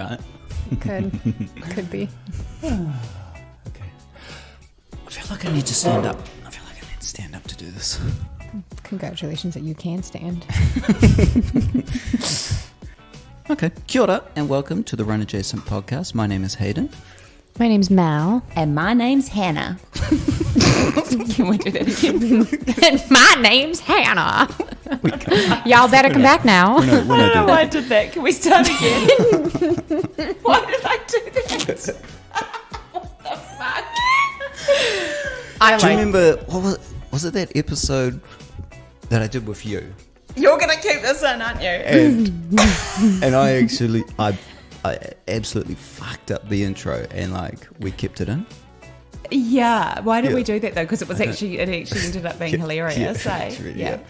right? Could be. Okay. I feel like I need to stand up. To do this. Congratulations that you can stand. Okay. Kia ora and welcome to the Run Adjacent podcast. My name is Hayden. My name's Mal. And my name's Hannah. Can we do that again? And my name's Hannah. Y'all better come back now. I don't know why I did that. Can we start again? Why did I do that? What the fuck? Do you remember, what was it that episode that I did with you? You're going to keep this in, aren't you? And I absolutely fucked up the intro and we kept it in. Yeah. Why did we do that though? Because it actually ended up being hilarious. Yeah.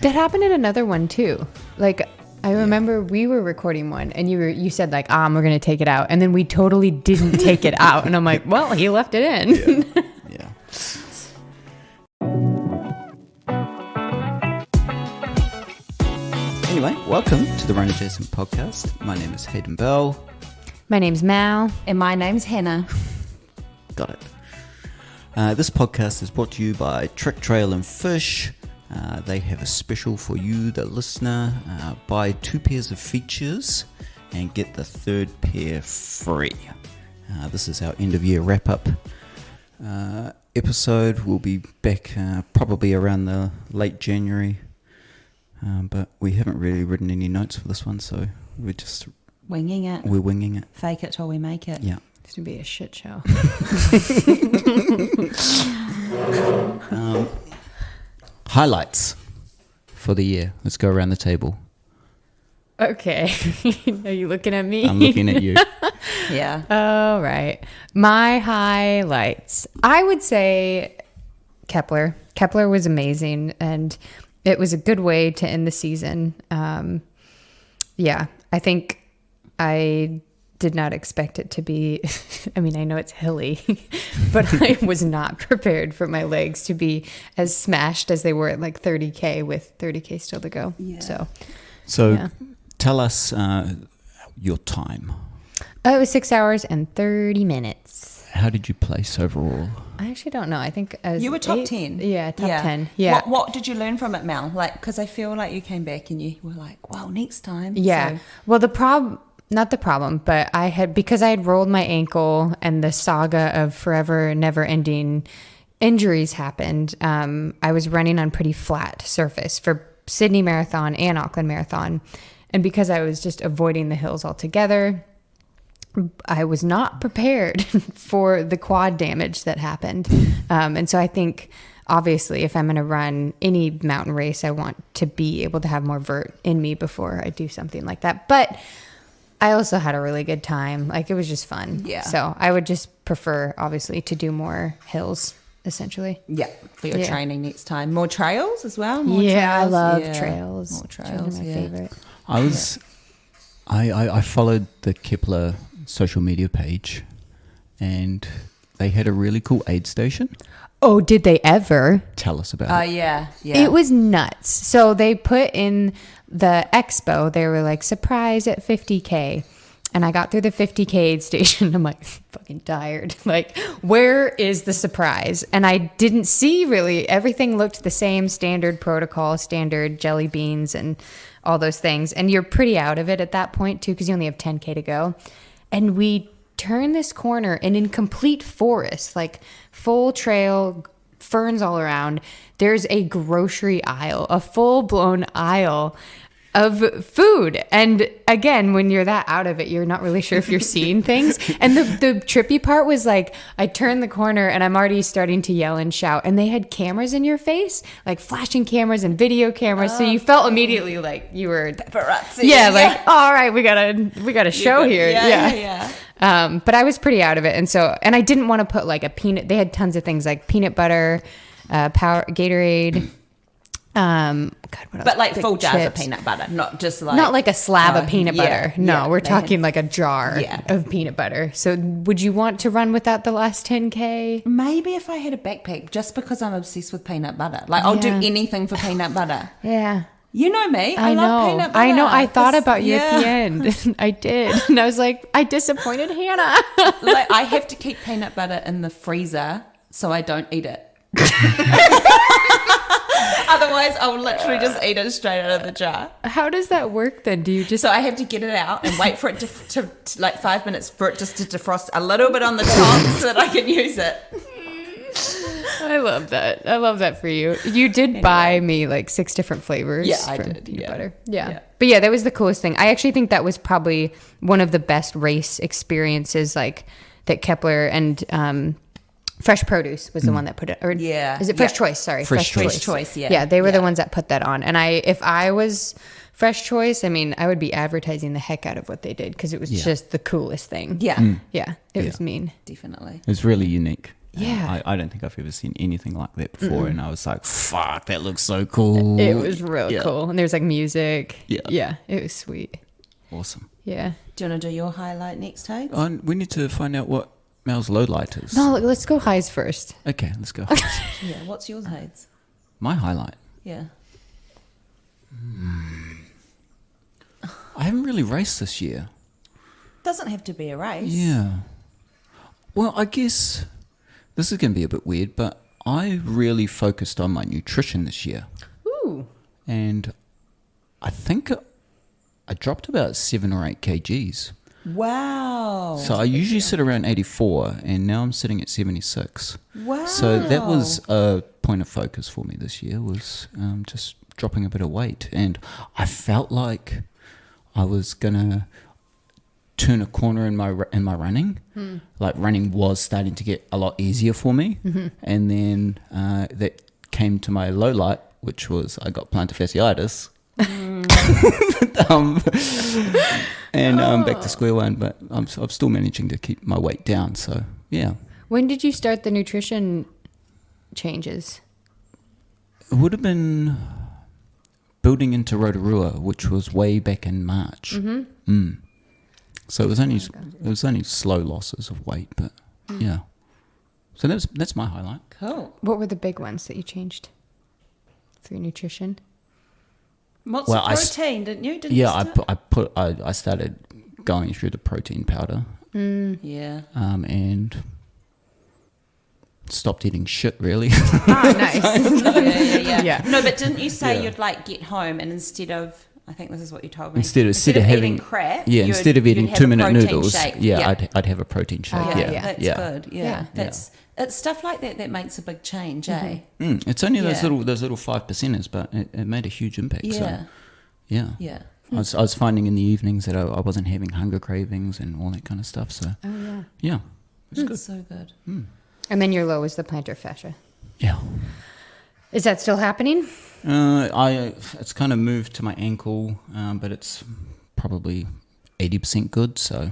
That happened in another one too. I remember we were recording one and you said we're going to take it out. And then we totally didn't take it out. And I'm like, well, he left it in. Yeah. Anyway, welcome to the Run Adjacent podcast. My name is Hayden Bell. My name's Mal. And my name's Hannah. Got it. This podcast is brought to you by Trick Trail and Fish. They have a special for you, the listener. Buy 2 pairs of features and get the 3rd pair free. This is our end of year wrap up episode. We'll be back probably around the late January. But we haven't really written any notes for this one, so we're just winging it. We're winging it. Fake it till we make it. Yeah. It's going to be a shit show. Highlights for the year. Let's go around the table. Okay. Are you looking at me? I'm looking at you. Yeah. All right. My highlights. I would say Kepler. Kepler was amazing, and it was a good way to end the season. Yeah, I think I did not expect it to be, I mean, I know it's hilly, but I was not prepared for my legs to be as smashed as they were at 30K with 30K still to go. Yeah. So yeah. Tell us your time. It was 6 hours and 30 minutes. How did you place overall? I actually don't know. I think I was You were top 8th. 10. Yeah, top 10. Yeah. What did you learn from it, Mel? Because I feel like you came back and you were like, well, next time. Yeah. So. Well, not the problem, but because I had rolled my ankle and the saga of forever never ending injuries happened, I was running on pretty flat surface for Sydney Marathon and Auckland Marathon. And because I was just avoiding the hills altogether, I was not prepared for the quad damage that happened. And so I think, obviously, if I'm going to run any mountain race, I want to be able to have more vert in me before I do something like that. But I also had a really good time. It was just fun. Yeah. So I would just prefer, obviously, to do more hills, essentially. Yeah, for your training next time. More trails as well? I love trails. More trails, my favorite. I followed the Kepler social media page, and they had a really cool aid station. Oh, did they ever? Tell us about it. Yeah. It was nuts. So they put in the expo, they were like, surprise at 50K. And I got through the 50K aid station. I'm fucking tired. Where is the surprise? And I didn't see really. Everything looked the same, standard protocol, standard jelly beans and all those things. And you're pretty out of it at that point too, because you only have 10K to go. And we turn this corner and in complete forest, full trail, ferns all around, there's a grocery aisle, a full-blown aisle of food. And again, when you're that out of it, you're not really sure if you're seeing things. And the trippy part was I turned the corner and I'm already starting to yell and shout, and they had cameras in your face, flashing cameras and video cameras. So you felt immediately like you were paparazzi. Yeah, all right, we got a show here. Yeah. But I was pretty out of it. And I didn't want to put a peanut, they had tons of things like peanut butter, Gatorade, God, what else? But full jars of peanut butter, not just not a slab of peanut butter. No, we're talking a jar Yeah. of peanut butter. So would you want to run without the last 10K? Maybe if I had a backpack, just because I'm obsessed with peanut butter. I'll do anything for peanut butter. Yeah. You know me. I know. love peanut butter. I know. I thought This- about you at the yeah. end. I did. And I was like, I disappointed Hannah. Like, I have to keep peanut butter in the freezer so I don't eat it. Otherwise, I'll literally just eat it straight out of the jar. How does that work then? Do you just... So I have to get it out and wait for it to like 5 minutes for it just to defrost a little bit on the top so that I can use it. I love that. I love that for you. You did buy me like 6 different flavors. Yeah, I for did. peanut Yeah. butter. Yeah. Yeah. But yeah, that was the coolest thing. I actually think that was probably one of the best race experiences, like that Kepler and Fresh Produce was the one that put it. Or Yeah. is it Fresh Yeah. Choice? Sorry, Fresh Choice. Fresh Choice, yeah. Yeah, they were the Yeah. ones that put that on. And if I was Fresh Choice, I mean, I would be advertising the heck out of what they did because it was just the coolest thing. Yeah, Yeah, it was mean. definitely. It's really unique. Yeah. I don't think I've ever seen anything like that before, and I was like, "Fuck, that looks so cool." It was real Yeah. cool. And there's like music. Yeah. Yeah, it was sweet. Awesome. Yeah. Do you want to do your highlight next, Hayes? We need to find out what Mel's low light is. No, let's go highs first. Okay, let's go. Yeah, what's yours, Hayes? My highlight. Yeah. I haven't really raced this year. Doesn't have to be a race. Yeah. Well, I guess this is going to be a bit weird, but I really focused on my nutrition this year. Ooh. And I think I dropped about 7 or 8 kgs. Wow. So I usually sit around 84, and now I'm sitting at 76. Wow. So that was a point of focus for me this year, was just dropping a bit of weight. And I felt like I was going to turn a corner in my running. Like running was starting to get a lot easier for me. And then that came to my low light, which was I got plantar fasciitis. And back to square one, but I'm still managing to keep my weight down. So yeah, When did you start the nutrition changes? it would have been building into Rotorua, which was way back in March. So it was only slow losses of weight, but yeah. So that's my highlight. Cool. What were the big ones that you changed for your nutrition? What's Well, the protein? Didn't you? Didn't Yeah, you I started going through the protein powder, Yeah. and stopped eating shit really. Ah, nice. Yeah. Yeah. No, but didn't you say Yeah. you'd like get home and instead of, I think this is what you told me. Instead of eating having crap, instead of eating you'd have a 2-minute protein noodles, shake. I'd have a protein shake. Yeah, yeah, That's yeah. good. Yeah. It's stuff like that makes a big change, eh? It's only those Yeah. little 5%ers, but it made a huge impact. Yeah. So, yeah. Yeah. I was finding in the evenings that I wasn't having hunger cravings and all that kind of stuff. So Oh, yeah. yeah, it's good. That's so good. And then your low was the plantar fascia. Yeah. Is that still happening? It's kind of moved to my ankle, but it's probably 80% good, so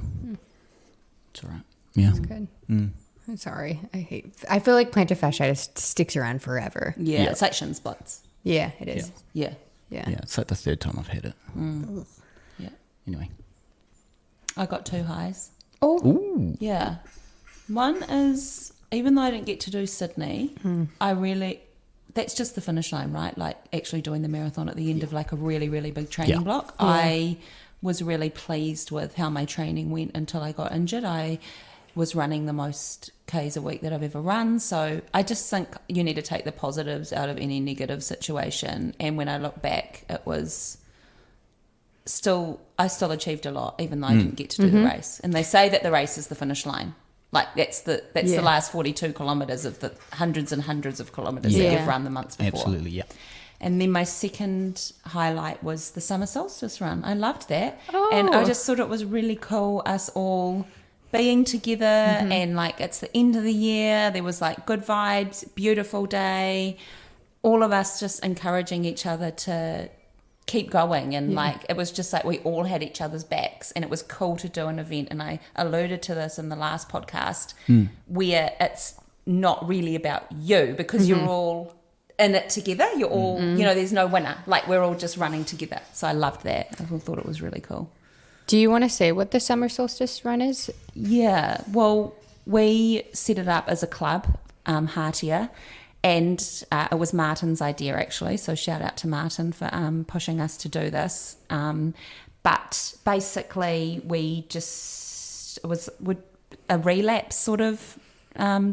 it's all right. Yeah. That's good. I'm sorry. I feel like plantar fasciitis sticks around forever. Yeah, Yeah. it's like shin spots. Yeah, it is. Yeah. Yeah. Yeah, it's like the 3rd time I've had it. Yeah. Anyway. I got 2 highs. Oh. Ooh. Yeah. One is, even though I didn't get to do Sydney, that's just the finish line, right? Like actually doing the marathon at the end of like a really, really big training Yeah. block. Yeah. I was really pleased with how my training went until I got injured. I was running the most Ks a week that I've ever run. So I just think you need to take the positives out of any negative situation. And when I look back, it was I still achieved a lot, even though I didn't get to do the race. And they say that the race is the finish line. Like that's the last 42 kilometres of the hundreds and hundreds of kilometres that Yeah. you've run the months before. Absolutely, yeah. And then my second highlight was the summer solstice run. I loved that. And I Oh. just thought it was really cool, us all being together and like it's the end of the year. There was like good vibes, beautiful day. All of us just encouraging each other to keep going. And like it was just like we all had each other's backs and it was cool to do an event. And I alluded to this in the last podcast where it's not really about you because you're all in it together. You're all, there's no winner. Like we're all just running together. So I loved that. I thought it was really cool. Do you want to say what the summer solstice run is? Yeah. Well, we set it up as a club, Heartier, And it was Martin's idea, actually. So shout out to Martin for pushing us to do this. But basically, it was a relapse sort of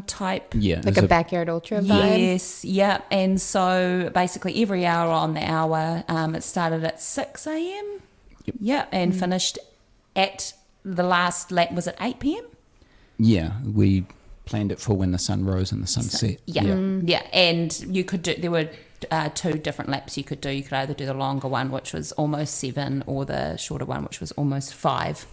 type. Yeah. Like a backyard ultra vibe. Yes, yeah. And so basically every hour on the hour, it started at 6 a.m. Yep. Yeah, and finished at the last lap was at 8 p.m. Yeah, we planned it for when the sun rose and the sun set. Yeah, yeah. And you could do, there were 2 different laps you could do. You could either do the longer one, which was almost 7, or the shorter one, which was almost 5.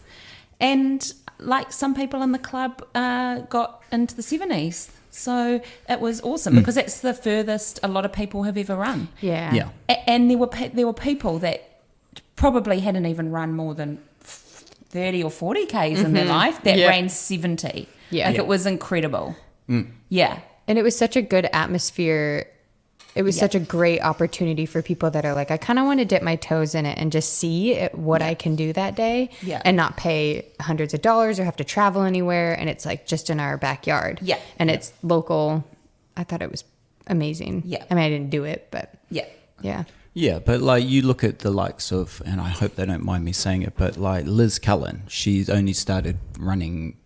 And like some people in the club got into the 70s. So it was awesome because it's the furthest a lot of people have ever run. Yeah. Yeah. And there were people that probably hadn't even run more than 30 or 40 Ks in their life that ran 70. Yeah. Like it was incredible. Yeah. And it was such a good atmosphere. It was such a great opportunity for people that are like, I kind of want to dip my toes in it and just see what I can do that day and not pay hundreds of dollars or have to travel anywhere. And it's like just in our backyard. Yeah. And it's local. I thought it was amazing. Yeah. I mean, I didn't do it, but Yeah. yeah. Yeah, but like you look at the likes of, and I hope they don't mind me saying it, but like Liz Cullen, she's only started running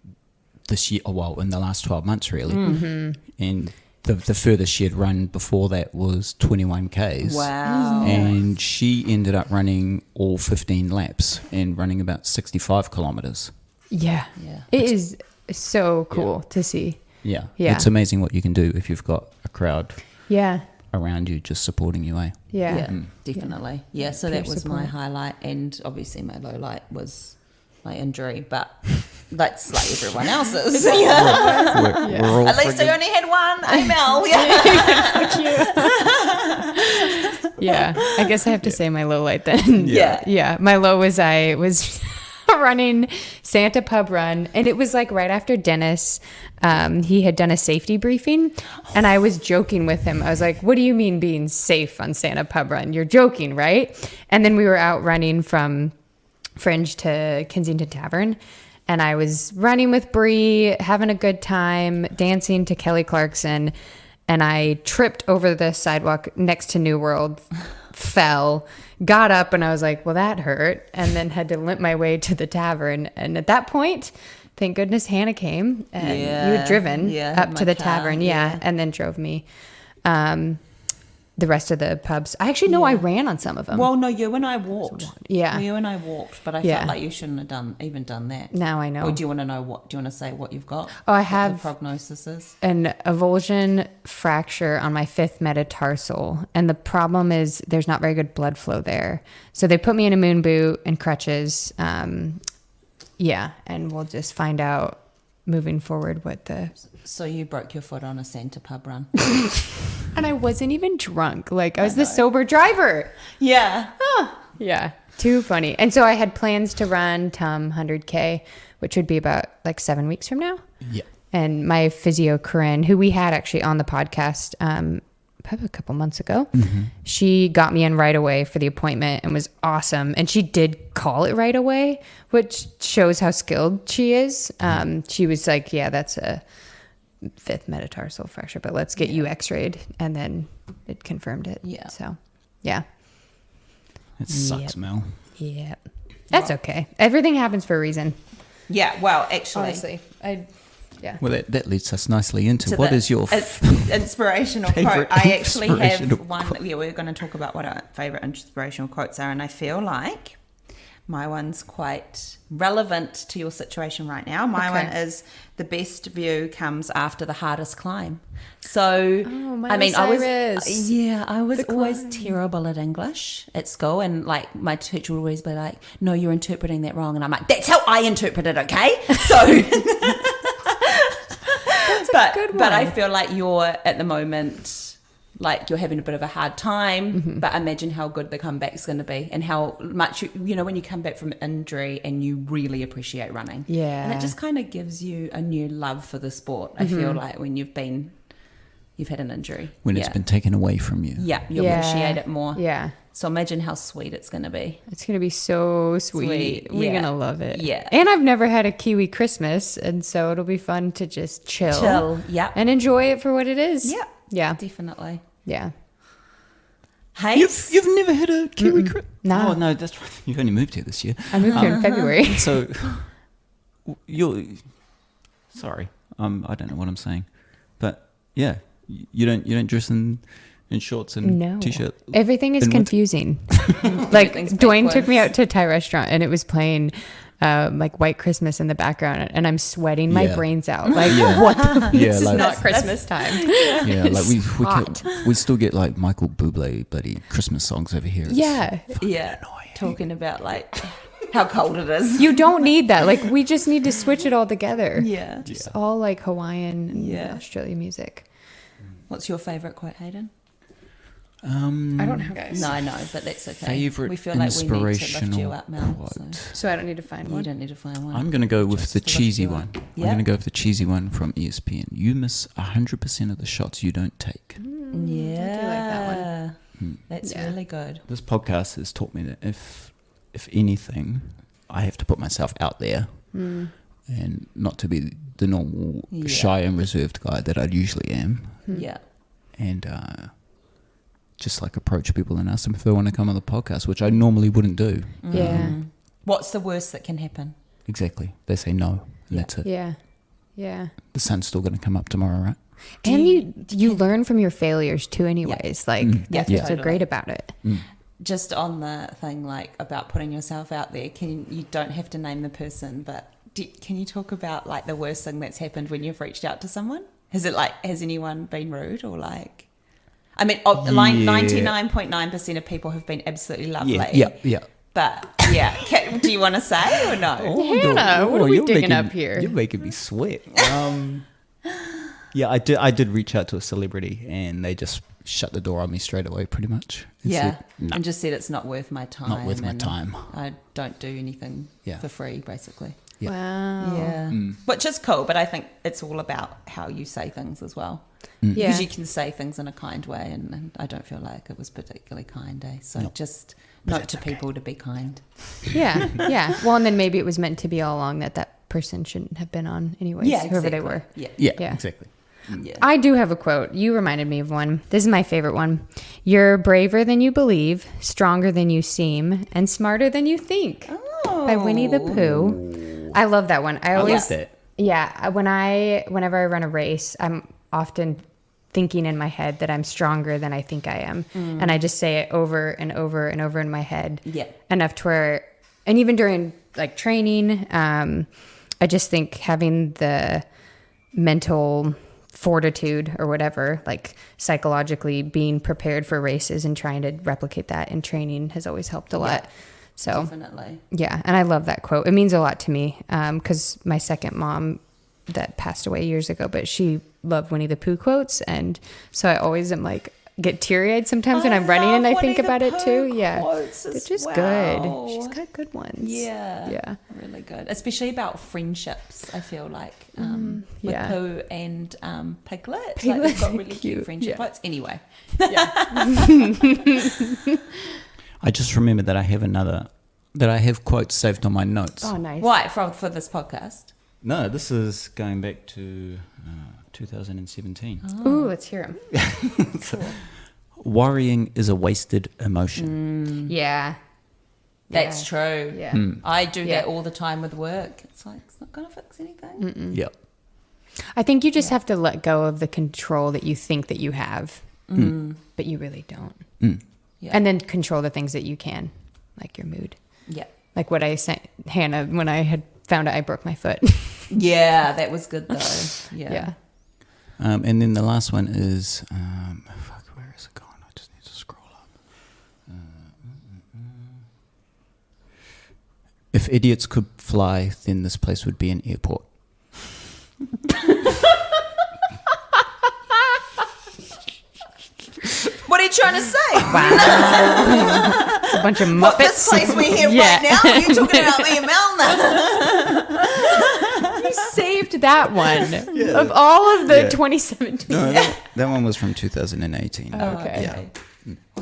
this year, in the last 12 months really. And the furthest she had run before that was 21 Ks. Wow. And she ended up running all 15 laps and running about 65 kilometers. Yeah. Yeah. It is so cool to see. Yeah. Yeah. It's amazing what you can do if you've got a crowd Yeah. around you just supporting you, eh? Yeah. Yeah, definitely. Yeah, so Peer that was my support. highlight, and obviously my low light was my injury, but that's like everyone else's. Yeah. We're all At least I friggin- only had one email. Yeah. Yeah. I guess I have to say my low light then. Yeah. Yeah. My low was I was running Santa Pub Run, and it was like right after Dennis. He had done a safety briefing, and I was joking with him. I was like, what do you mean being safe on Santa Pub Run? You're joking, right? And then we were out running from Fringe to Kensington Tavern, and I was running with Bree, having a good time, dancing to Kelly Clarkson, and I tripped over the sidewalk next to New World, fell, got up, and I was like, well, that hurt, and then had to limp my way to the tavern. And at that point, thank goodness Hannah came, and you had driven up to the tavern, and then drove me the rest of the pubs. I actually know I ran on some of them. Well, no, you and I walked. Yeah. You and I walked, but I Yeah. felt like you shouldn't have done that. Now I know. Or do you want to know what? Do you want to say what you've got? Oh, I What have the prognosis is. an avulsion fracture on my 5th metatarsal, and the problem is there's not very good blood flow there. So they put me in a moon boot and crutches. And we'll just find out moving forward what the. So you broke your foot on a Santa Pub Run. And I wasn't even drunk. Like I was the sober driver. Yeah. Yeah, too funny. And so I had plans to run 100K, which would be about like 7 weeks from now. Yeah. And my physio, Corinne, who we had actually on the podcast probably a couple months ago, she got me in right away for the appointment and was awesome. And she did call it right away, which shows how skilled she is. She was like, yeah, that's a 5th metatarsal fracture, but let's get you x-rayed. And then it confirmed it. Yeah. So, yeah. It sucks, Mel. Yeah. That's okay. Everything happens for a reason. Yeah. Well, actually, Honestly. Well, that leads us nicely into what the is your inspirational quote. favourite I actually have inspirational one. quote? Yeah, we're going to talk about what our favorite inspirational quotes are, and I feel like my one's quite relevant to your situation right now. My one is the best view comes after the hardest climb. So, I mean, I was always terrible at English at school, and like my teacher would always be like, "No, you're interpreting that wrong," and I'm like, "That's how I interpret it, okay?" So. But I feel like you're at the moment, like you're having a bit of a hard time, but imagine how good the comeback's going to be and how much, when you come back from injury and you really appreciate running. Yeah. And it just kind of gives you a new love for the sport. I feel like when you've had an injury. when it's been taken away from you. Yeah, you appreciate it more. Yeah. So imagine how sweet it's going to be. It's going to be so sweet. We're yeah. going to love it. Yeah. And I've never had a Kiwi Christmas, and so it'll be fun to just chill. Yep. And enjoy it for what it is. Yeah. Yeah. definitely. Yeah. Haze? You've never had a Kiwi Christmas? No. Oh, no, that's right. You've only moved here this year. I moved here in February. So, you're... Sorry. I don't know what I'm saying. But, yeah, you don't dress in shorts and No. T-shirt. Everything is in winter? confusing. Like, Everything's Dwayne took me backwards. out to Thai restaurant and it was playing like White Christmas in the background and I'm sweating my Yeah. brains out. Like, Yeah. what the Yeah, This is like- not Christmas time. Yeah, like hot. we still get like Michael Bublé bloody Christmas songs over here. It's Yeah. Yeah. Talking about like how cold it is. You don't need that. Like, we just need to switch it all together. Yeah. It's all like Hawaiian and Yeah. Australian music. What's your favourite quote, Hayden? I don't know, guys. No, but that's okay. Favorite we feel like we need to lift you inspirational up, Mel. quote. So I don't need to find So you one. don't need to find one. I'm going to go with Just the to lift cheesy you up. one. Yeah. I'm going to go with the cheesy one from ESPN. You miss 100% of the shots you don't take. Yeah. I do like that one. That's Yeah. really good. This podcast has taught me that if anything, I have to put myself out there and not to be the normal Yeah. shy and reserved guy that I usually am. Yeah. And just like approach people and ask them if they want to come on the podcast, which I normally wouldn't do. Yeah. What's the worst that can happen? Exactly. They say no, and Yeah. that's it. Yeah. Yeah. The sun's still going to come up tomorrow, right? And you learn from your failures too anyways. Like, Yeah, that's what's so totally. great about it. Just on the thing like about putting yourself out there, you don't have to name the person, but can you talk about like the worst thing that's happened when you've reached out to someone? Has anyone been rude or like? I mean, like 99.9% of people have been absolutely lovely. Yeah. But yeah, do you want to say or no? Hannah, what are we digging up here? You're making me sweat. Yeah, I did reach out to a celebrity, and they just shut the door on me straight away, pretty much. And Yeah, said, "No, and just said it's not worth my time. not worth my and time." I don't do anything Yeah. for free, basically. Yeah. Wow. Yeah, which is cool, but I think it's all about how you say things as well. Yeah. Because you can say things in a kind way, and I don't feel like it was particularly kind, eh? So No. just note to people to be kind. Yeah. Yeah. Well, and then maybe it was meant to be all along that person shouldn't have been on anyways, whoever they were. Yeah. Yeah. Exactly. Yeah. I do have a quote. You reminded me of one. This is my favorite one. You're braver than you believe, stronger than you seem, and smarter than you think. By Winnie the Pooh. I love that one. I always like that. Yeah, whenever I run a race, I'm often thinking in my head that I'm stronger than I think I am. And I just say it over and over and over in my head. Yeah. Enough to where, and even during like training, I just think having the mental fortitude or whatever, like psychologically being prepared for races and trying to replicate that in training has always helped a lot. So Definitely. yeah, and I love that quote. It means a lot to me because my second mom that passed away years ago, but she loved Winnie the Pooh quotes, and so I always am like get teary-eyed sometimes when I'm running and I think about it too. Yeah, they're just good. She's got good ones. Yeah, really good, especially about friendships. I feel like with yeah. Pooh and Piglet, like Piglet, they've got really cute, cute friendship yeah. quotes. Anyway, I just remembered that I have quotes saved on my notes. Oh, nice. why for this podcast? No, this is going back to 2017. Ooh, let's hear them. Worrying is a wasted emotion. Yeah. That's true. Yeah. I do Yeah. that all the time with work. It's like it's not gonna fix anything. Yep. I think you just have to let go of the control that you think that you have, but you really don't. Yeah. And then control the things that you can, like your mood. Yeah. Like what I sent Hannah when I had found out I broke my foot. Yeah, that was good though. Yeah. Yeah. And then the last one is, where is it going? I just need to scroll up. If idiots could fly, then this place would be an airport. What are you trying to say? Wow. A bunch of Muppets. What, this place we're here Yeah. right now? You're talking about me and Mel now. You saved that one of all of the Yeah. 2017. No, that one was from 2018. Oh, okay. Yeah.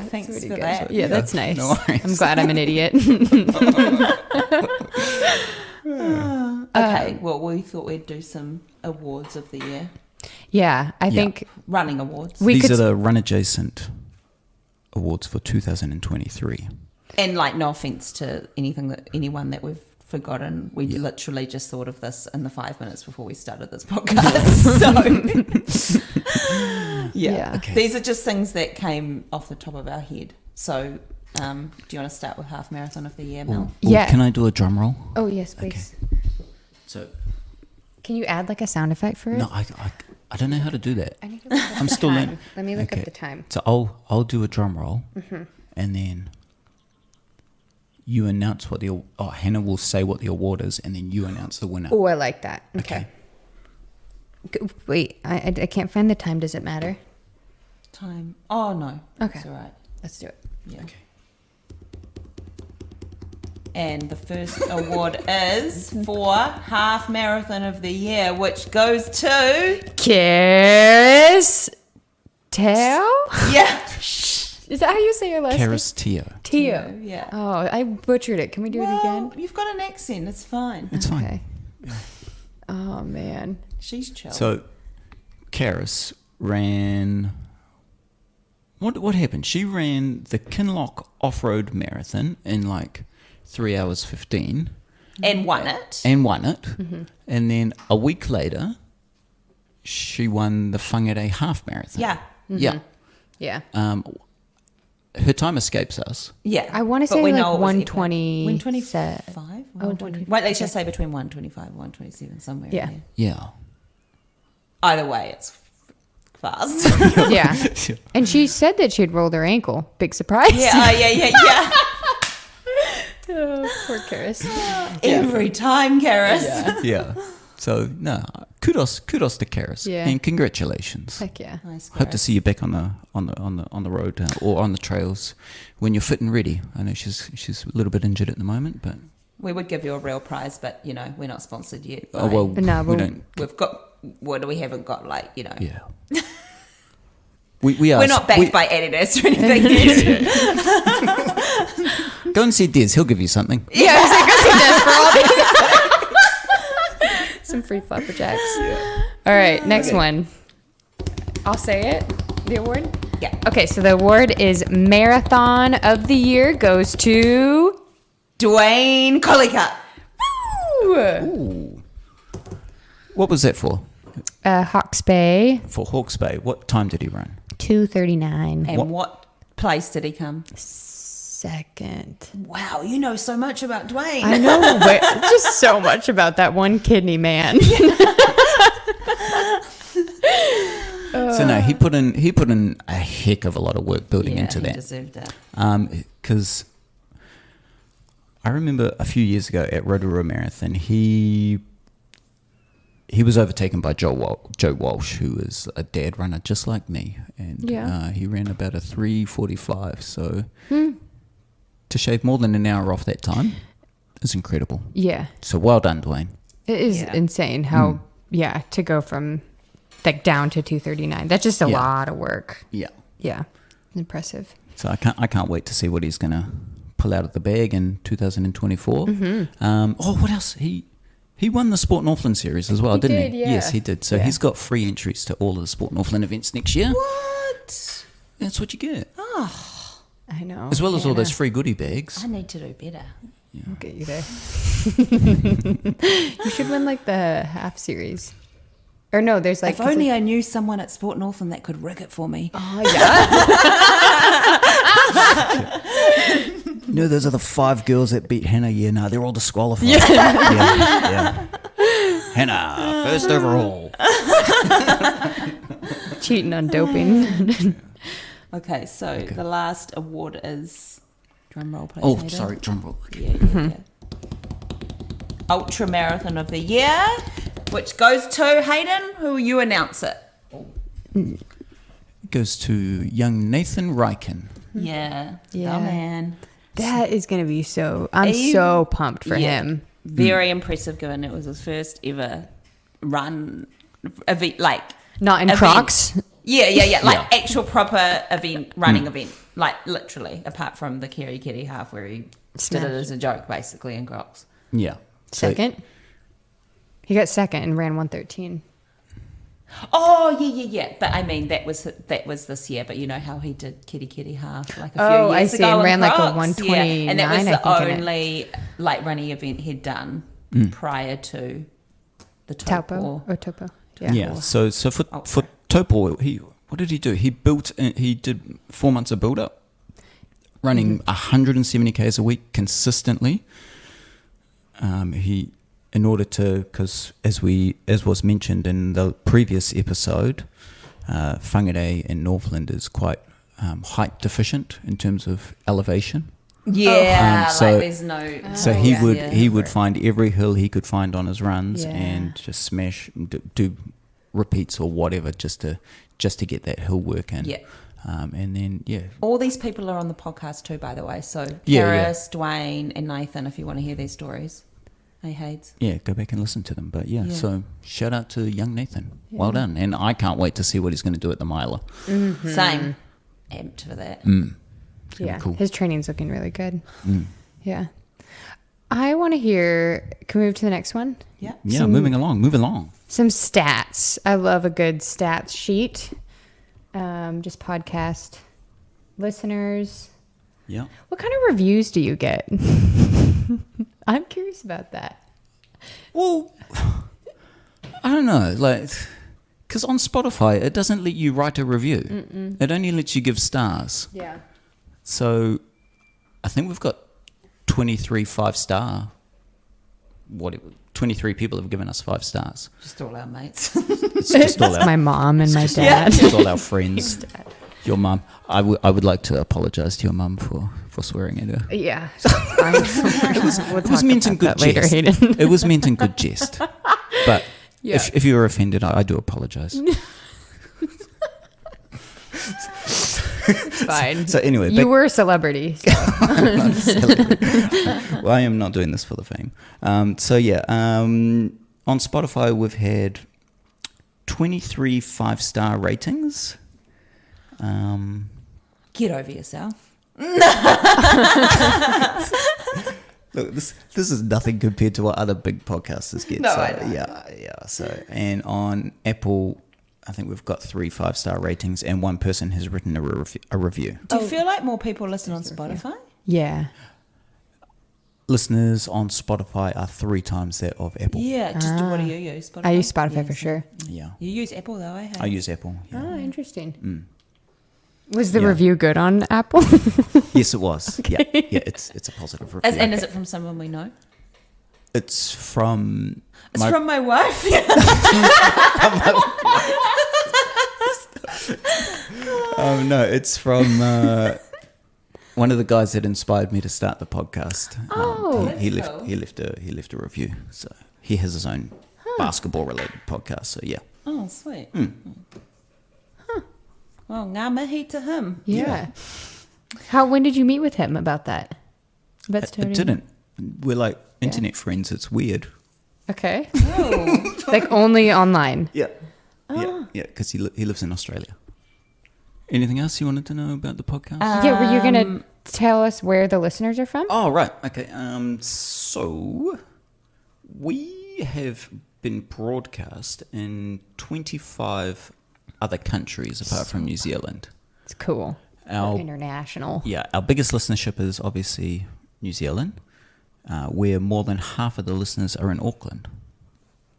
Thanks Pretty for good. that. Yeah, that's nice. No worries. I'm glad I'm an idiot. Okay, well, we thought we'd do some awards of the year. Yeah, I think running awards. These are the Run Adjacent Awards for 2023. And like, no offense to anyone that we've forgotten, we literally just thought of this in the 5 minutes before we started this podcast. So Yeah. Okay. These are just things that came off the top of our head. So do you want to start with half marathon of the year, Mel? Yeah. Can I do a drum roll? Oh, yes, please. So Can you add like a sound effect for it? no, I don't know how to do that. I need to look up I'm the still time. learning. Let me look Okay. up the time. So I'll do a drum roll, and then you announce what the Hannah will say what the award is, and then you announce the winner. Oh, I like that. Okay. Wait, I can't find the time. Does it matter? Time. Oh, no. Okay. It's all right. Let's do it. Yeah. Okay. And the first award is for half marathon of the year, which goes to... Karis Teo? Yeah. Is that how you say your last name? Karis Teo. Teo. Yeah. Oh, I butchered it. Can we do it again? You've got an accent. It's fine. It's fine. Okay. Oh, man. She's chill. So Karis ran. What happened? She ran the Kinloch Off-Road Marathon in like 3 hours 15 and won it. and won it. And then a week later, she won the Whangarei Half Marathon. Yeah. Yeah. Yeah. Her time escapes us. Yeah. I want to But say we like know it was 120. 125? Oh, 120. Wait, let's just say between 125 and 127, somewhere Yeah. in there. Yeah. Either way, it's fast. Yeah. And she said that she had rolled her ankle. Big surprise. yeah. Oh, poor Karis. Every time, Karis. Yeah. So no, kudos to Karis. Yeah. And congratulations. Heck yeah. Nice, Hope to Karis. see you back on the road or on the trails when you're fit and ready. I know she's a little bit injured at the moment, but We would give you a real prize, but, we're not sponsored yet. oh well, No, we but- don't. We've got... What we haven't got, like, Yeah. We are. We're not backed by Adidas or anything yet. Go and see Des. He'll give you something. Yeah, I was like, I see this for all these. Some free flapper jacks. All right, next one. I'll say it. The award? Yeah. Okay, so the award is Marathon of the Year goes to... Dwayne Collicutt. Ooh. What was that for? Hawke's Bay, For Hawke's Bay. What time did he run? 2:39. And what place did he come? Second. Wow, you know so much about Dwayne. I know just so much about that one kidney man. So no, he put in a heck of a lot of work building into he that. deserved it. Because I remember a few years ago at Rotorua Marathon, he was overtaken by Joe Walsh, who is a dad runner just like me, and Yeah. he ran about a 3:45. So to shave more than an hour off that time is incredible. Yeah. So well done, Dwayne. It is Yeah. insane how, to go from like down to 2:39. That's just a Yeah. lot of work. Yeah. Yeah. Impressive. So I can't wait to see what he's gonna pull out of the bag in 2024. What else? He won the Sport Northland series as well, He didn't did, he? yeah. Yes, he did. So Yeah. he's got free entries to all of the Sport Northland events next year. What? That's what you get. I know. As well as all Hannah. those free goodie bags. I need to do better. I'll get you there. You should win like the half series. Or no, there's like... If only I knew someone at Sport Northland that could rig it for me. Oh, yeah. No, those are the 5 girls that beat Hannah. Yeah, no, they're all disqualified. Yeah. Hannah, first overall. Cheating on doping. Okay, so the last award is... Drum roll, please. Oh, Hayden. sorry, drum roll. Yeah. Ultra Marathon of the Year, which goes to Hayden, who you announce it. It goes to young Nathan Ryken. Yeah. Yeah. Oh, man. That is going to be so... I'm He- so pumped for Yeah. him. Very impressive, given it was his first ever run event, like... Not in event. Crocs. Yeah. Like Yeah. actual proper event, running event. Like literally, apart from the Kerry Kitty half where he did Smashed. it as a joke, basically, in Crocs. Yeah. So- Second. He got second and ran 1:13. Oh yeah. But I mean, that was this year. But you know how he did Kitty Half like a few Oh, years I see. ago. And in ran like a Crocs. 129, Yeah. And that was I the think, in it. only like running event he'd done prior to the Taupo or Topo. Yeah. So for Taupo, what did he do? He did 4 months of build up, running 170 k's a week consistently. Because as was mentioned in the previous episode, Whangarei in Northland is quite height deficient in terms of elevation. Yeah, so- there's no. So he would find every hill he could find on his runs Yeah. and just smash, do repeats or whatever just to get that hill work in. Yeah. And then All these people are on the podcast too, by the way. So Yeah, Paris, Dwayne, and Nathan, if you want to hear their stories. Hey, Hades. yeah, go back and listen to them. But so shout out to young Nathan. Well done. And I can't wait to see what he's going to do at the miler. Same. Amped for that. It's gonna be cool. His training's looking really good. Yeah. I want to hear, can we move to the next one? Yeah. Yeah, move along. Some stats. I love a good stats sheet. Just podcast listeners. Yeah. What kind of reviews do you get? I'm curious about that. Well, I don't know, because on Spotify, it doesn't let you write a review. It only lets you give stars. Yeah. So I think we've got 23 5-star. 23 people have given us 5 stars. Just all our mates. It's just all My mom and my dad. it's all our friends. Your mum. I would like to apologise to your mum for swearing at her. Yeah. It was meant in good later, jest. Hayden. It was meant in good jest. But Yeah. if you were offended, I do apologise. It's fine. So anyway, You were a celebrity. So. well, I am not doing this for the fame. On Spotify, we've had 23 5-star ratings. Get over yourself. Look, this is nothing compared to what other big podcasters get. No, so, I know. Yeah. So, and on Apple, I think we've got 3 5-star ratings, and one person has written a review. Do you feel like more people listen on Spotify? Yeah. Listeners on Spotify are 3 times that of Apple. Yeah. Just what do you use? Spotify? I use Spotify Yeah, for sure. Yeah. You use Apple though, eh? I use Apple. Yeah. Oh, interesting. Was the Yeah. review good on Apple? Yes, it was. Yeah. It's a positive review. And is it from someone we know? It's from It's from my wife. no, it's from one of the guys that inspired me to start the podcast. He that's left cool. he left a review. So he has his own basketball related podcast. So yeah. Oh, sweet. Well, ngā mihi to him. Yeah. When did you meet with him about that? It didn't. We're like internet friends. It's weird. Okay. Oh. Like only online. Yeah. Yeah. Because he lives in Australia. Anything else you wanted to know about the podcast? Yeah, were you going to tell us where the listeners are from? Oh, right. Okay. So we have been broadcast in 25 other countries apart from New Zealand. It's cool. Our International. our biggest listenership is obviously New Zealand, where more than half of the listeners are in Auckland.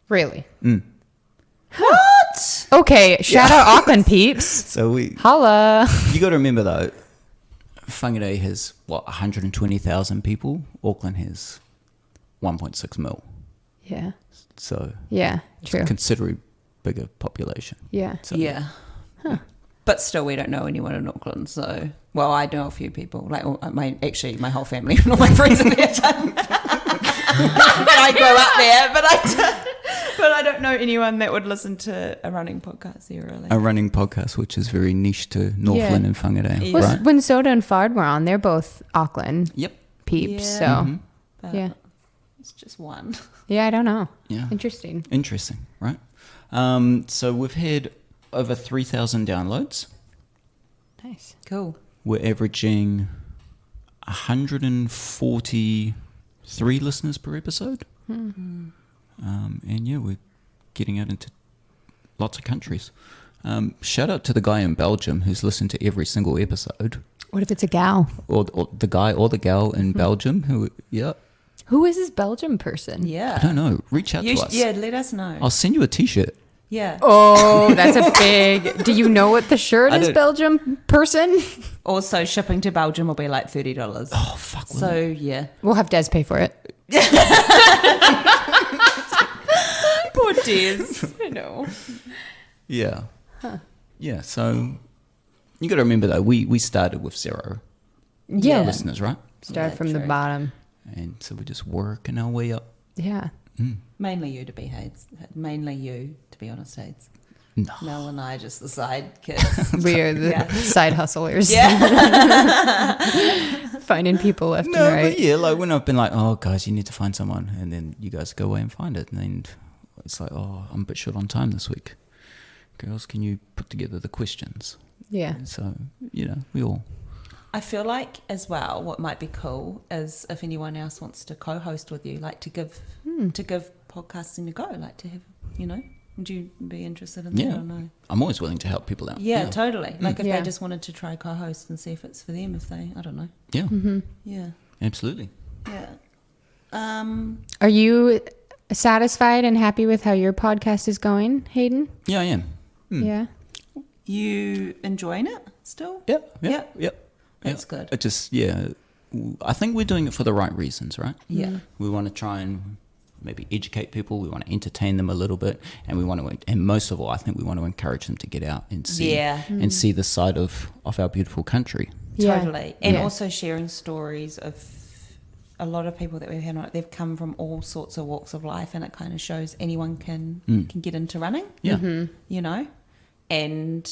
Really? What? Okay, shout out Auckland peeps. So Holla. you got to remember though, Whangarei has 120,000 people. Auckland has 1.6 mil. Yeah. So Yeah, true. considerably bigger population. Yeah. So, Yeah. But still, we don't know anyone in Auckland. So, well, I know a few people. Like my whole family and all my friends in there. I grew up there, but I don't know anyone that would listen to a running podcast here. Really. A running podcast, which is very niche to Northland and Whangarei, Well, right? when Soda and Fard were on, they're both Auckland Yep. peeps. Yeah. So, But yeah. it's just one. Yeah, I don't know. Yeah. Interesting. Interesting, right? So we've had over 3,000 downloads. Nice. Cool. We're averaging 143 listeners per episode. And yeah, we're getting out into lots of countries. Shout out to the guy in Belgium who's listened to every single episode. What if it's a gal? Or the guy or the gal in Belgium who, Who is this Belgium person? Yeah. I don't know. Reach out to us. Yeah, let us know. I'll send you a T-shirt. Yeah. Oh, that's a big... Do you know what the shirt is, don't- Belgium person? Also, shipping to Belgium will be like $30. Oh, fuck. So, yeah. We'll have Des pay for it. Poor Des. I know. Yeah. Yeah, so you got to remember, though, we started with 0 Yeah. listeners, right? Start Yeah, from the true. bottom. And so we're just working our way up. Yeah. Mainly you, to be honest, Hades. No. Mel and I are just the side kids. We are the Yeah. side hustlers. Yeah. Finding people left No, and right. but yeah, like when I've been like, oh, guys, you need to find someone. And then you guys go away and find it. And then it's like, oh, I'm a bit short on time this week. Girls, can you put together the questions? Yeah. And so, we all... I feel like as well, what might be cool is if anyone else wants to co-host with you, like to give podcasting a go, like to have, would you be interested in that Yeah. or no? I'm always willing to help people out. Yeah, totally. Like if Yeah. they just wanted to try co-host and see if it's for them, I don't know. Yeah, Yeah. absolutely. Yeah. Are you satisfied and happy with how your podcast is going, Hayden? Yeah, I am. Yeah. You enjoying it still? Yep. That's good. It just, I think we're doing it for the right reasons, right? Yeah. We want to try and maybe educate people. We want to entertain them a little bit, and and most of all, I think we want to encourage them to get out and see, and see the side of our beautiful country. Yeah. Totally. And Yeah. also sharing stories of a lot of people that we've had on, they've come from all sorts of walks of life, and it kind of shows anyone can get into running, Yeah. and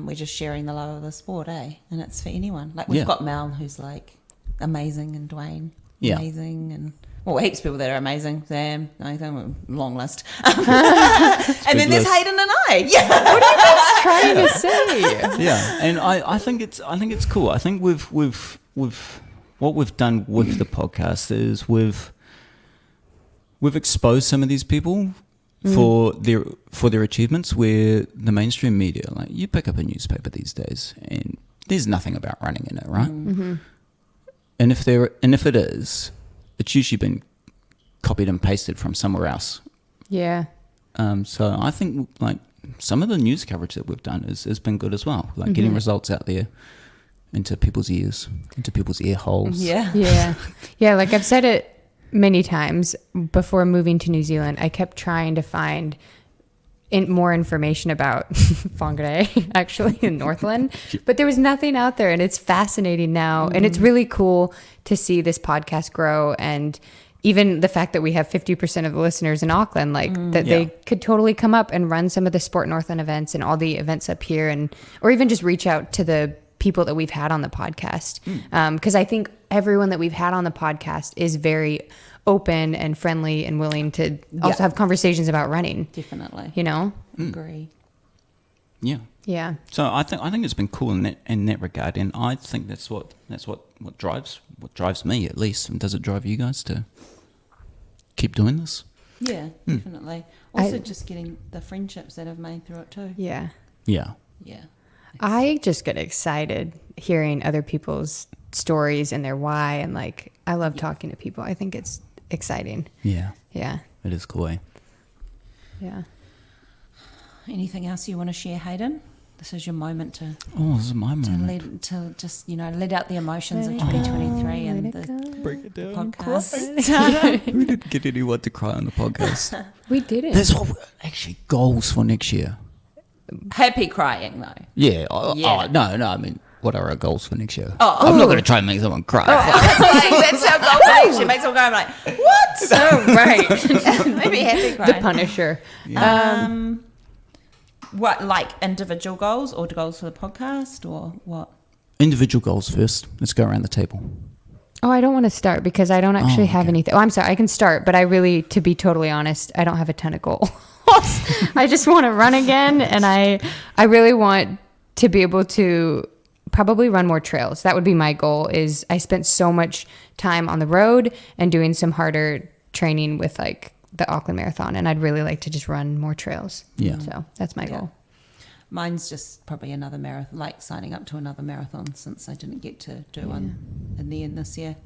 we're just sharing the love of the sport, and it's for anyone. Like we've got Mel, who's like amazing, and Dwayne, amazing, and heaps of people that are amazing. Sam, Nathan, long list. And then there's list. Hayden and I. Yeah. Trying to say. Yeah, and I think it's cool. I think we've what we've done with the podcast is we've exposed some of these people for their achievements, where the mainstream media, like you pick up a newspaper these days and there's nothing about running in it, right? And if it is, it's usually been copied and pasted from somewhere else. Yeah. So I think like some of the news coverage that we've done has been good as well, like getting results out there into people's ears, into people's ear holes. Yeah. Yeah. Yeah. Like I've said it many times before moving to New Zealand, I kept trying to find more information about Whangarei, actually, in Northland. But there was nothing out there, and it's fascinating now. And it's really cool to see this podcast grow, and even the fact that we have 50% of the listeners in Auckland, like that they could totally come up and run some of the Sport Northland events and all the events up here, or even just reach out to the people that we've had on the podcast. Because I think everyone that we've had on the podcast is very open and friendly and willing to also have conversations about running. Definitely. Agree. Yeah. Yeah. So I think it's been cool in that regard, and I think that's what drives me, at least. And does it drive you guys to keep doing this? Yeah, definitely. Also, just getting the friendships that I've made through it too. Yeah. Yeah. Yeah. I just get excited hearing other people's stories and their why, and like I love talking to people. I think it's exciting. Yeah. Yeah. It is cool. Yeah. Anything else you want to share, Hayden? This is your moment to This is my moment. let out the emotions of 2023 and the Break it down. podcast. We didn't get anyone to cry on the podcast. We did it. That's what actually goals for next year. Happy crying though. Yeah. No. I mean, what are our goals for next year? I'm not going to try and make someone cry. That's our goal for next year. Makes them go, I'm like, what? Oh, right. Maybe happy crying. The Punisher. What, like individual goals or goals for the podcast or what? Individual goals first. Let's go around the table. Oh, I don't want to start because I don't actually have okay. anything. Oh, I'm sorry. I can start, but I really, to be totally honest, I don't have a ton of goals. I just want to run again, and I really want to be able to probably run more trails. That would be my goal. Is I spent so much time on the road and doing some harder training with like the Auckland Marathon, and I'd really like to just run more trails. Yeah. So that's my goal. Mine's just probably another marathon, like signing up to another marathon since I didn't get to do one in the end this year.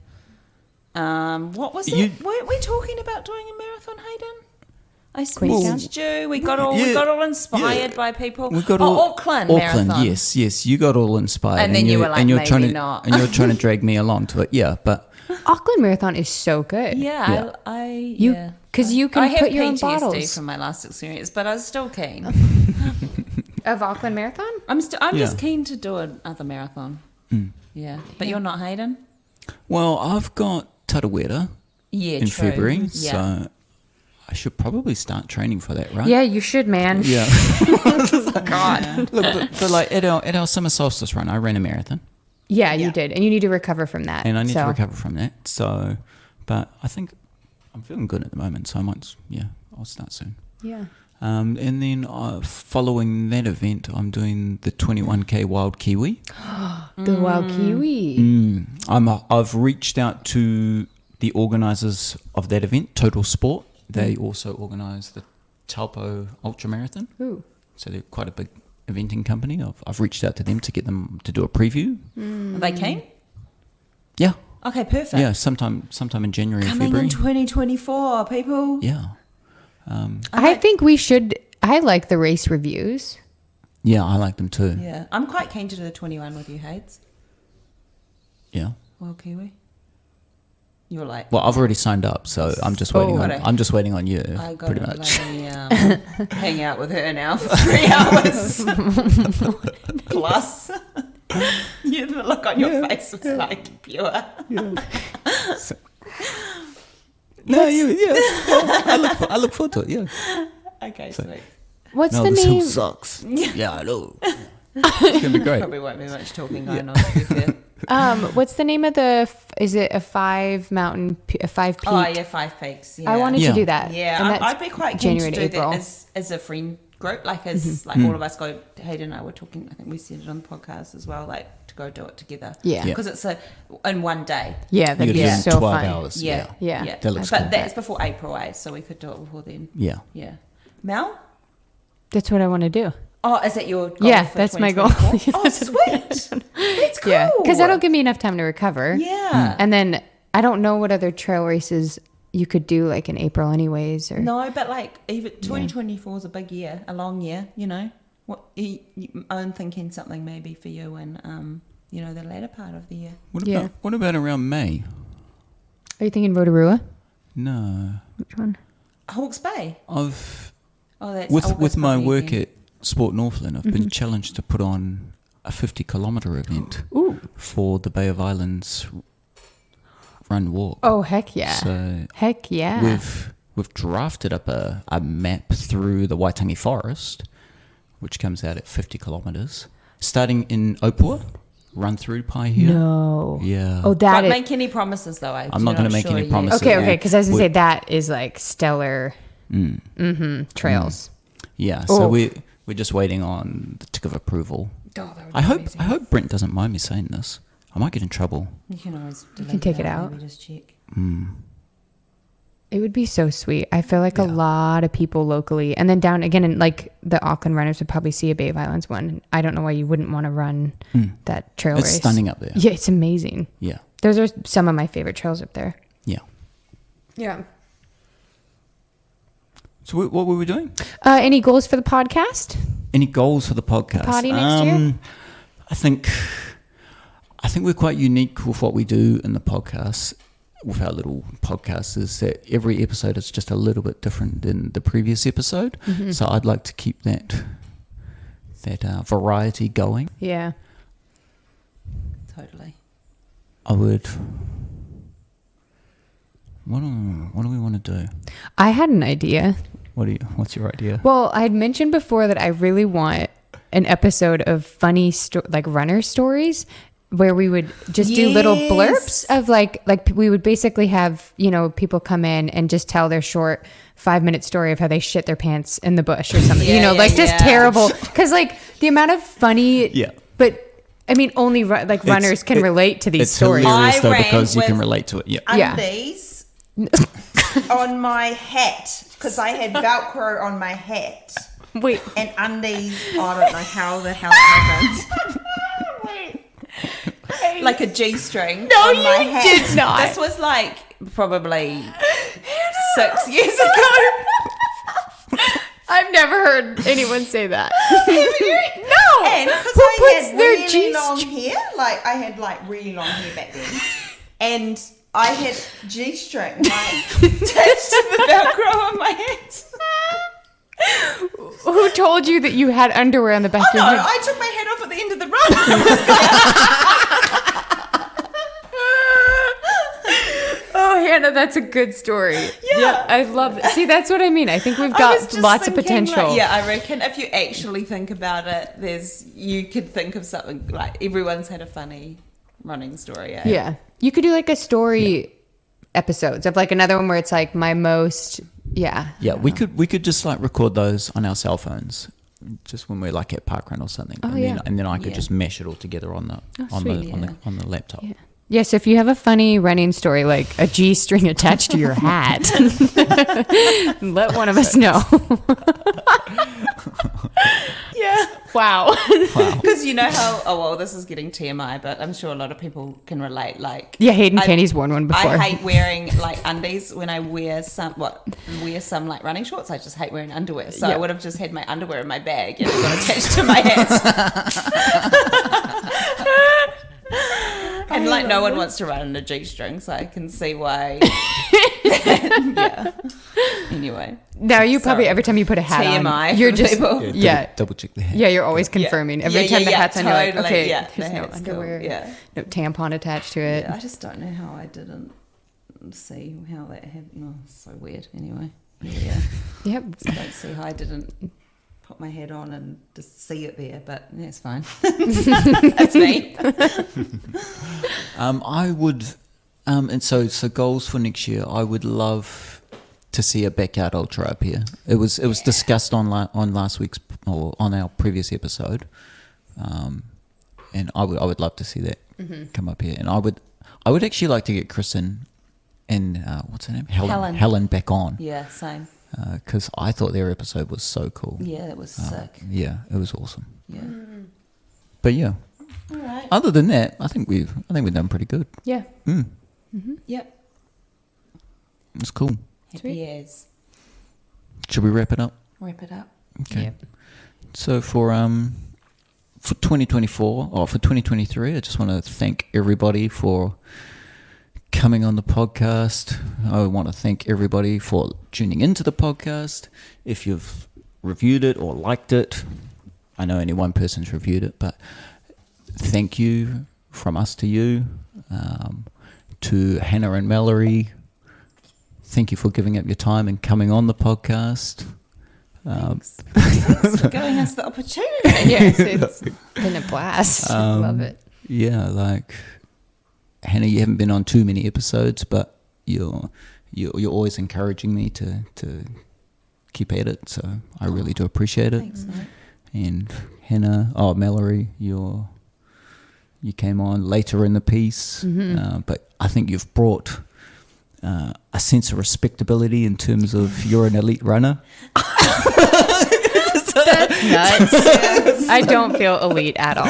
What was it? Weren't we talking about doing a marathon, Hayden? I messaged you. We got all inspired by people. We got Auckland Marathon. Yes. You got all inspired, and then you were like, and you're maybe trying to, not. and you're trying to drag me along to it. Yeah, but Auckland Marathon is so good. Yeah. Because you can put your own bottles. I have PTSD from my last experience, but I was still keen. Of Auckland Marathon? I'm just keen to do another marathon. Yeah, but you're not, Hayden. Well, I've got Tarawera in February, so I should probably start training for that, right? Yeah, you should, man. Yeah. God. Look, but like at our summer solstice run, I ran a marathon. Yeah, you did, and you need to recover from that. And I need to recover from that. So, but I think I'm feeling good at the moment, so I might, I'll start soon. Yeah. And then following that event, I'm doing the 21K Wild Kiwi. The Wild Kiwi. I've reached out to the organisers of that event, Total Sport. They also organise the Taupo Ultra Marathon. Ooh. So they're quite a big eventing company. I've reached out to them to get them to do a preview. Are they keen? Yeah. Okay, perfect. Yeah, sometime in January or Coming February. in 2024, people. Yeah. I think we should. I like the race reviews. Yeah, I like them too. Yeah, I'm quite keen to do the 21 with you, Hades. Yeah. Wild Kiwi. You were like, Well, I've already signed up, so I'm just waiting on. Okay. I'm just waiting on you, I got pretty to much. hang out with her now for 3 hours plus. The look on your face was like pure. No, I look forward to it. Yeah. Okay, sweet. What's No, the this name? hill sucks. Yeah, I know. It's gonna be great. Probably won't be much talking going on. To be fair. What's the name of the? Is it a 5 mountain, a 5 peak? Oh yeah, 5 peaks. Yeah. I wanted to do that. Yeah, and that's I'd be quite keen January to do April. that as a friend group, like as like all of us go. Hayden and I were talking. I think we said it on the podcast as well, like to go do it together. Yeah. because it's in one day. Yeah, that'd You be gotta do so 12 fun. hours. Yeah, Yeah. That looks but cool. that's before April, so we could do it before then. Yeah. Yeah, Mel. That's what I want to do. Oh, is that your goal? Yeah, for that's my goal. 2024? Oh, sweet. That's cool. Yeah, because that'll give me enough time to recover. Yeah. And then I don't know what other trail races you could do like in April anyways. Or No, but like even 2024 is a big year, a long year. You know, I'm thinking something maybe for you in the later part of the year. What about around May? Are you thinking Rotorua? No. Which one? Hawke's Bay. With my work at Sport Northland, I've been challenged to put on a 50-kilometre event for the Bay of Islands run walk. Oh, heck yeah. So heck yeah. We've drafted up a map through the Waitangi Forest, which comes out at 50 kilometres, starting in Opua, run through Paihia. No. Yeah. Oh, Don't make any promises though. I'm not going to make any promises. Okay, because I was going to say that is like stellar trails. Yeah, so we're just waiting on the tick of approval. Oh, that would I be hope amazing. Brent doesn't mind me saying this. I might get in trouble. You can always take it out. Maybe just check. It would be so sweet. I feel like a lot of people locally, and then down again in like the Auckland runners would probably see a Bay of Islands one. I don't know why you wouldn't want to run that trail race. It's stunning up there. Yeah, it's amazing. Yeah. Those are some of my favorite trails up there. Yeah. Yeah. So what were we doing? Any goals for the podcast? Any goals for the podcast? Potty next year? I think we're quite unique with what we do in the podcast, with our little podcast, is that every episode is just a little bit different than the previous episode. So I'd like to keep that variety going. Yeah. Totally. I would. What do we want to do? I had an idea. What's your idea? Well, I had mentioned before that I really want an episode of funny like runner stories where we would just do little blurbs of like we would basically have, people come in and just tell their short 5-minute story of how they shit their pants in the bush or something, just terrible. Cause like the amount of funny, but I mean, only runners can relate to these stories. Hilarious though, I because you ran can with relate to it. Yeah. Undies on my hat because I had Velcro on my hat. Wait. And undies. Oh, I don't know how the hell it happened. Wait. Like a G-string No, on my you hat. did not. This was like probably 6 years ago. I've never heard anyone say that. No. And because I puts had their really long hair, like I had like really long hair back then, and I had G-string like attached to the Velcro on my hat. Who told you that you had underwear on the back of No, your head? I took my hat off at the end of the run. Oh, Hannah, that's a good story. Yeah. I love it. See, that's what I mean. I think we've I was got just lots of thinking, potential. like, yeah, I reckon if you actually think about it, you could think of something like everyone's had a funny running story. Eh? Yeah. You could do like a story episodes of like another one where it's like my most, yeah. Yeah, we could just like record those on our cell phones, just when we're like at parkrun or something, Oh, and yeah. then I could Yeah. just mesh it all together on the sweet. on the laptop. Yeah. Yes, if you have a funny running story like a G-string attached to your hat, let one of us know. Yeah. Wow. Because you know how, this is getting TMI, but I'm sure a lot of people can relate. Like, Yeah, Hayden Kenny's worn one before. I hate wearing like undies when I wear some like running shorts. I just hate wearing underwear. So Yeah. I would have just had my underwear in my bag and it got attached to my hat. And like no one wants to run in a G-string, so I can see why. Yeah. Anyway. Now you probably Sorry. every time you put a hat TMI on, you're for just people. Yeah. Double check the hat. Yeah, you're always confirming. Every Yeah, time yeah, the yeah, hat's on, you're like, totally. okay, Yeah, there's the no hat's cool. underwear, Yeah. no tampon attached to it. Yeah, I just don't know how I didn't see how that happened. No, it's so weird. Anyway. Yeah. Yep. I don't see how I didn't put my head on and just see it there, but yeah, it's fine. That's me. I would, and so goals for next year. I would love to see a backyard ultra up here. It was discussed on last week's or on our previous episode, and I would love to see that come up here. And I would actually like to get Kristen and what's her name, Helen back on. Yeah, same. Because I thought their episode was so cool. Yeah, it was sick. Yeah, it was awesome. Yeah. But yeah, All right. other than that, I think we've done pretty good. Yeah. Yep. It's cool. Happy as. Should we wrap it up? Wrap it up. Okay. Yep. So for 2024 or for 2023, I just want to thank everybody for coming on the podcast. I want to thank everybody for tuning into the podcast. If you've reviewed it or liked it, I know only one person's reviewed it, but thank you from us to you. To Hannah and Mallory, thank you for giving up your time and coming on the podcast. Thanks for giving us the opportunity. Yes, it's been a blast. Love it. Yeah, like Hannah, you haven't been on too many episodes, but you're always encouraging me to keep at it. So I really do appreciate it. Thanks, mate. And Hannah, Mallory, you came on later in the piece, but I think you've brought a sense of respectability in terms of you're an elite runner. That's nuts. I don't feel elite at all.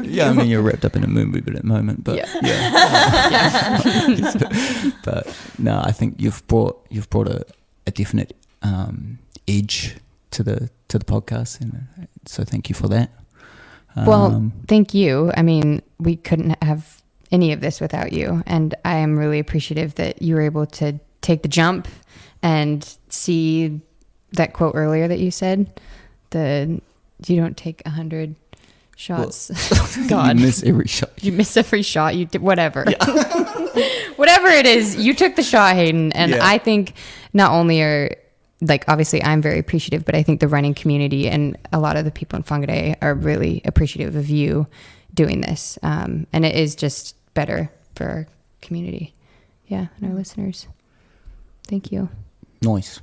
Yeah, I mean you're wrapped up in a moon movement at the moment, but but no, I think you've brought a definite edge to the podcast, and so thank you for that. Well, thank you. I mean, we couldn't have any of this without you, and I am really appreciative that you were able to take the jump and see that quote earlier that you said. You don't take 100 shots. God, you miss every shot. You miss every shot. You did whatever. Whatever it is, you took the shot, Hayden. And I think not only are, like, obviously I'm very appreciative, but I think the running community and a lot of the people in Whangarei are really appreciative of you doing this. And it is just better for our community. Yeah, and our listeners. Thank you. Nice.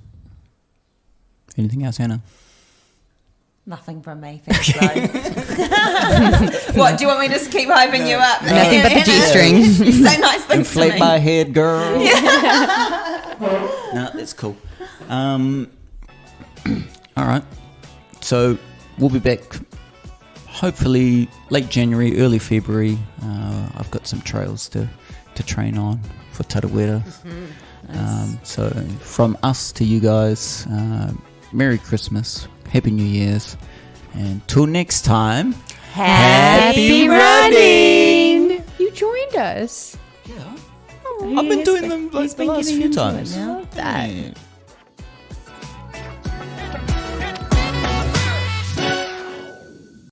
Anything else, Hannah? Nothing from me, thanks though. What, do you want me to just keep hyping you up? Nothing but the G-string. You say nice things to me. Inflate my head, girl. Yeah. No, that's cool. All right. So we'll be back hopefully late January, early February. I've got some trails to train on for Tarawera. So from us to you guys, Merry Christmas, Happy New Year's, and till next time, Happy running! You joined us. Yeah. I've been doing them like the last few times. Love that. Yeah.